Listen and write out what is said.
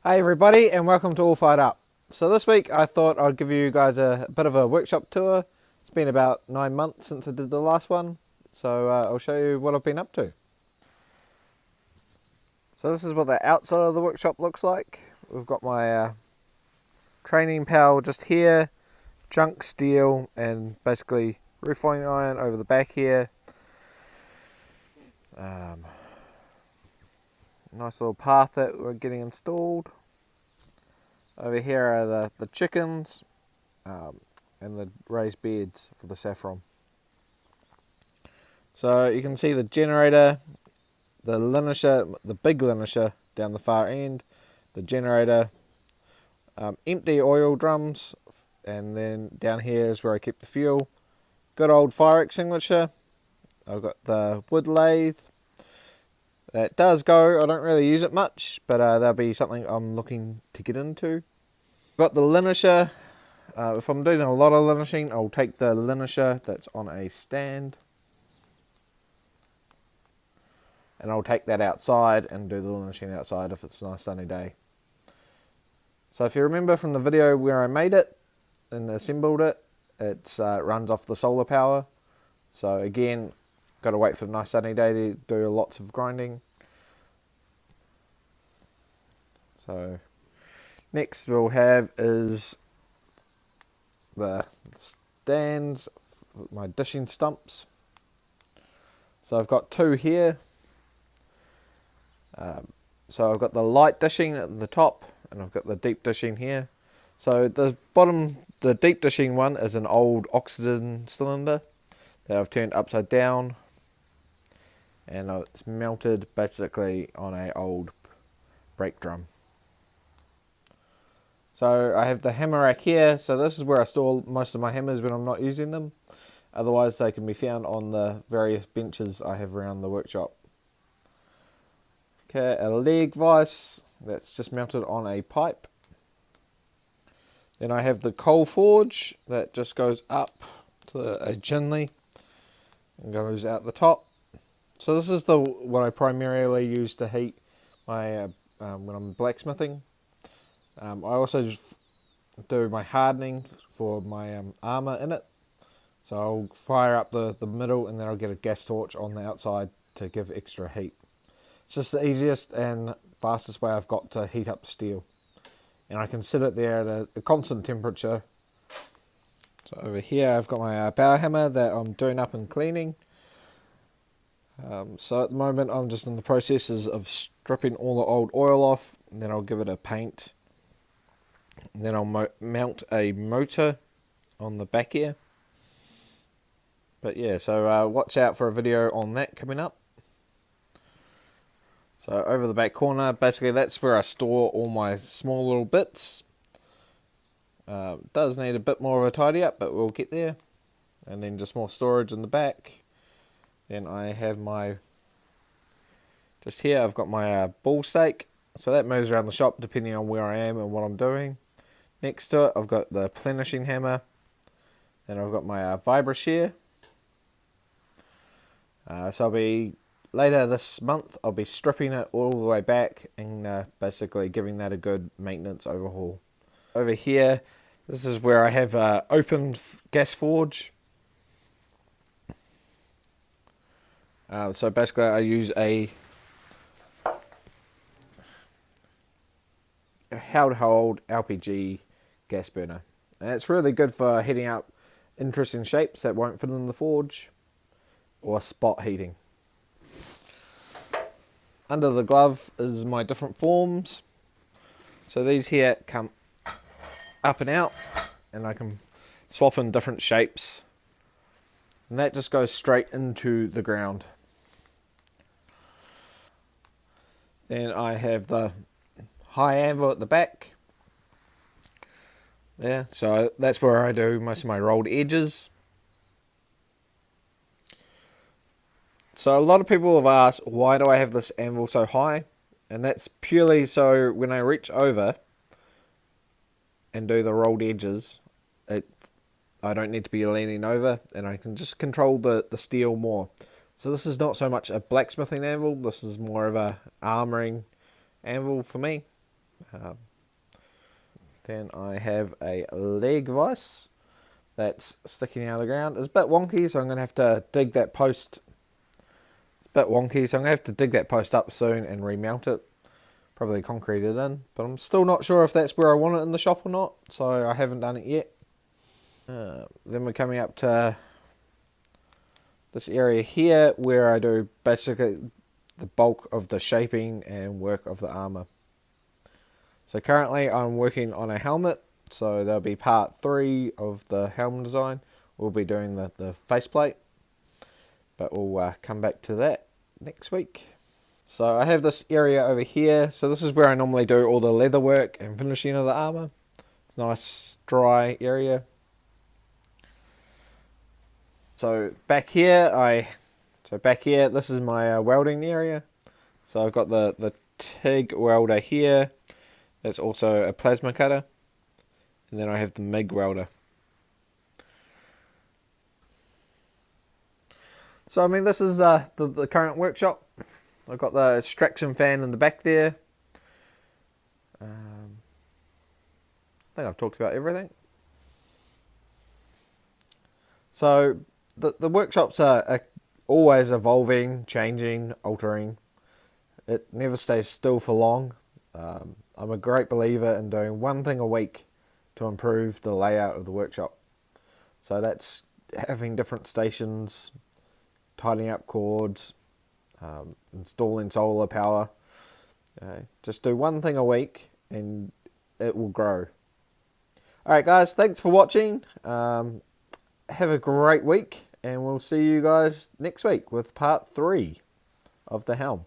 Hey everybody, and welcome to All Fired Up. So this week I thought I'd give you guys a bit of a workshop tour. It's been about 9 months since I did the last one, so I'll show you what I've been up to. So this is what the outside of the workshop looks like. We've got my training pal just here, junk steel, and basically refining iron over the back here. Nice little path that we're getting installed. Over here are the chickens and the raised beds for the saffron. So you can see the generator, the linisher, the big linisher down the far end, the generator, empty oil drums, and then down here is where I keep the fuel. Good old fire extinguisher. I've got the wood lathe. That does go, I don't really use it much, but that'll be something I'm looking to get into. Got the linisher. If I'm doing a lot of linishing, I'll take the linisher that's on a stand, and I'll take that outside and do the linishing outside if it's a nice sunny day. So if you remember from the video where I made it and assembled it, it runs off the solar power. So again, got to wait for a nice sunny day to do lots of grinding. So next we'll have is the stands, my dishing stumps. So I've got two here. So I've got the light dishing at the top, and I've got the deep dishing here. So the bottom, the deep dishing one is an old oxygen cylinder that I've turned upside down, and it's mounted basically on a old brake drum. So I have the hammer rack here. So this is where I store most of my hammers when I'm not using them. Otherwise they can be found on the various benches I have around the workshop. Okay, a leg vise that's just mounted on a pipe. Then I have the coal forge that just goes up to a chimney and goes out the top. So this is the what I primarily use to heat my when I'm blacksmithing. I also do my hardening for my armour in it. So I'll fire up the middle, and then I'll get a gas torch on the outside to give extra heat. It's just the easiest and fastest way I've got to heat up steel. And I can sit it there at a constant temperature. So over here I've got my power hammer that I'm doing up and cleaning. So at the moment I'm just in the processes of stripping all the old oil off, and then I'll give it a paint. And then I'll mount a motor on the back here. But yeah, so watch out for a video on that coming up. So over the back corner, basically that's where I store all my small little bits. Does need a bit more of a tidy up, but we'll get there. And then just more storage in the back. Then I have my, just here I've got my ball stake. So that moves around the shop depending on where I am and what I'm doing. Next to it I've got the plenishing hammer. Then I've got my vibra shear. So I'll be, later this month I'll be stripping it all the way back and basically giving that a good maintenance overhaul. Over here, this is where I have open gas forge. So basically I use a held LPG gas burner. And it's really good for heating up interesting shapes that won't fit in the forge, or spot heating. Under the glove is my different forms. So these here come up and out, and I can swap in different shapes. And that just goes straight into the ground. Then I have the high anvil at the back. There, so that's where I do most of my rolled edges. So a lot of people have asked, why do I have this anvil so high? And that's purely so when I reach over and do the rolled edges, I don't need to be leaning over, and I can just control the steel more. So this is not so much a blacksmithing anvil, this is more of a armouring anvil for me. Then I have a leg vise that's sticking out of the ground. It's a bit wonky, so I'm going to have to dig that post. It's a bit wonky, so I'm going to have to dig that post up soon and remount it. Probably concrete it in, but I'm still not sure if that's where I want it in the shop or not, so I haven't done it yet. Then we're coming up to this area here where I do basically the bulk of the shaping and work of the armour. So currently I'm working on a helmet, so there'll be part 3 of the helmet design. We'll be doing the faceplate, but we'll come back to that next week. So I have this area over here, so this is where I normally do all the leather work and finishing of the armour. It's a nice dry area. So back here, this is my welding area. So I've got the TIG welder here. That's also a plasma cutter. And then I have the MIG welder. So I mean, this is the current workshop. I've got the extraction fan in the back there. I think I've talked about everything. So the workshops are always evolving, changing, altering. It never stays still for long. I'm a great believer in doing one thing a week to improve the layout of the workshop. So that's having different stations, tidying up cords, installing solar power. Just do one thing a week and it will grow. Alright guys, thanks for watching. Have a great week and we'll see you guys next week with part 3 of the helm.